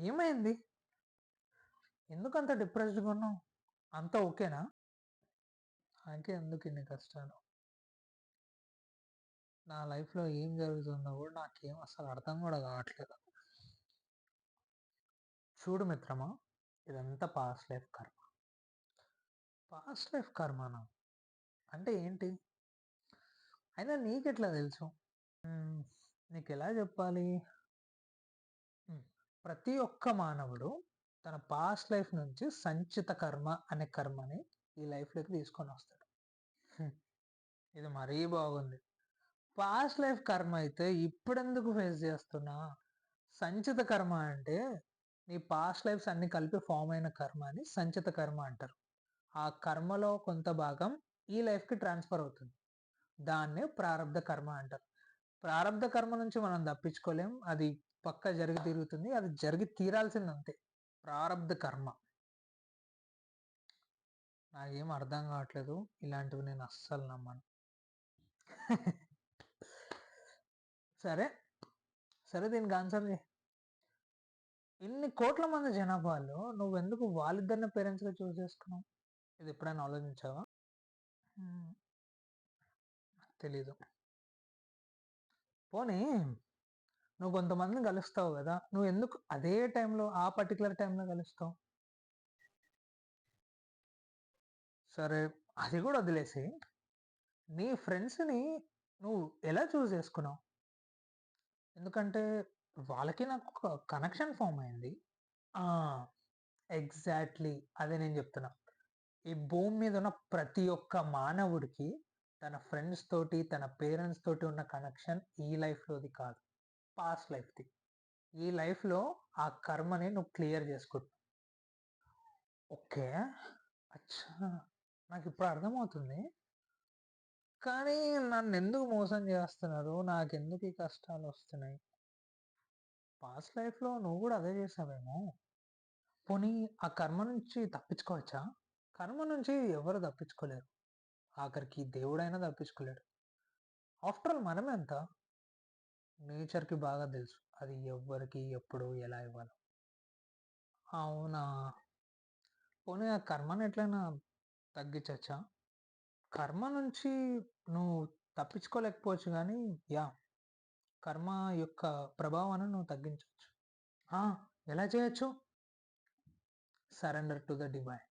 ఏమైంది? ఎందుకంత డిప్రెస్డ్‌గా ఉన్నావు? అంతా ఓకేనా? నాకే ఎందుకు ఇన్ని కష్టాలు? నా లైఫ్‌లో ఏం జరుగుతుందో గూడా నాకేం అసలు అర్థం గూడా గావట్లేదు. చూడు మిత్రమా, ఇదంతా past life karma. Past life కర్మనా? అంటే ఏంటి? అయినా నీకెట్లా తెలుసు? హ్మ్. నీకెలా జెప్పాలి? హ్మ్. ప్రతి ఒక్క మానవుడు తన పాస్ట్ లైఫ్ నుంచి సంచిత కర్మ అనే కర్మని ఈ లైఫ్‌లోకి తీసుకొనొస్తాడు. హ్మ్. ఇది మరీ బాగుంది. పాస్ట్ లైఫ్ కర్మ అయితే ఇప్పుడెందుకు ఫేస్ జేస్తున్నా? సంచిత కర్మ అంటే నీ పాస్ట్ లైఫ్స్ అన్నీ కలిపి ఫార్మ్ అయిన కర్మ అని సంచిత కర్మ అంటారు. ఆ కర్మలో కొంత భాగం ఈ లైఫ్‌కి ట్రాన్స్‌ఫర్ అవుతుంది. దాన్నే ప్రారబ్ధ కర్మ అంటారు. ప్రారబ్ధ కర్మ నుంచి మనం తప్పించుకోలేం. అది పక్కా జరిగి తీరుతుంది. అది జరిగి తీరాల్సిందంతే. ప్రారబ్ధ కర్మ. నాకేం అర్థం కావట్లేదు. ఇలాంటివి నేను అస్సలు నమ్మను. సరే, సరే దీనికి ఆన్సర్ చెయి. ఇన్ని కోట్ల మంది జనాభాలో నువ్వెందుకు వాళ్ళిద్దరిని పేరెంట్స్‌గా చూజ్ చేసుకున్నావు? ఇది ఎప్పుడైనా ఆలోచించావా? హ్మ్. తెలీదు. పోనీ నువ్వు కొంతమందిని కలుస్తావు గదా! నువ్వెందుకు అదే టైంలో ఆ పర్టిక్యులర్ టైంలో కలుస్తావు? సరే, అది గూడా వదిలేసేయి. నీ ఫ్రెండ్స్‌ని నువ్వు ఎలా చూజ్ చేసుకున్నావు? ఎందుకంటే వాళ్ళకి నాకు ఒక కనెక్షన్ ఫార్మ్ అయింది. ఆ! ఎగ్జాక్ట్‌లీ. అదే నేను జెప్తున్నా. ఈ భూమి మీద ఉన్న ప్రతి ఒక్క మానవుడికి తన ఫ్రెండ్స్ తోటి, తన పేరెంట్స్ తోటి ఉన్న కనెక్షన్ ఈ లైఫ్‌లోది కాదు. పాస్ట్ లైఫ్‌ది. ఈ లైఫ్‌లో ఆ కర్మని నువ్వు క్లియర్ చేసుకుంటున్నావు. ఓకే. అచ్చా! నాకిప్పుడు అర్థమవుతుంది. కానీ నన్నెందుకు మోసం జేస్తున్నారు? నాకెందుకు ఈ కష్టాలొస్తున్నాయి? పాస్ట్ లైఫ్‌లో నువ్వు గూడా అదే జేసావేమో! పోనీ ఆ కర్మ నుంచి తప్పించుకోవచ్చా? కర్మ నుంచి ఎవరు తప్పించుకోలేరు. ఆఖరికి దేవుడైనా తప్పించుకోలేడు. After all మనమెంత? నేచర్‌కి బాగా తెలుసు. అది ఎవ్వరికి, ఎప్పుడు, ఎలా ఇవ్వాలో. అవునా! పోనీ ఆ కర్మని ఎట్లైనా తగ్గించొచ్చా? కర్మ నుంచి నువ్వు తప్పించుకోలేకపోవచ్చు గానీ, యాహ్! కర్మ యొక్క ప్రభావాన్ని నువ్వు తగ్గించొచ్చు. ఆ! ఎలా చేయొచ్చు? Surrender to the divine.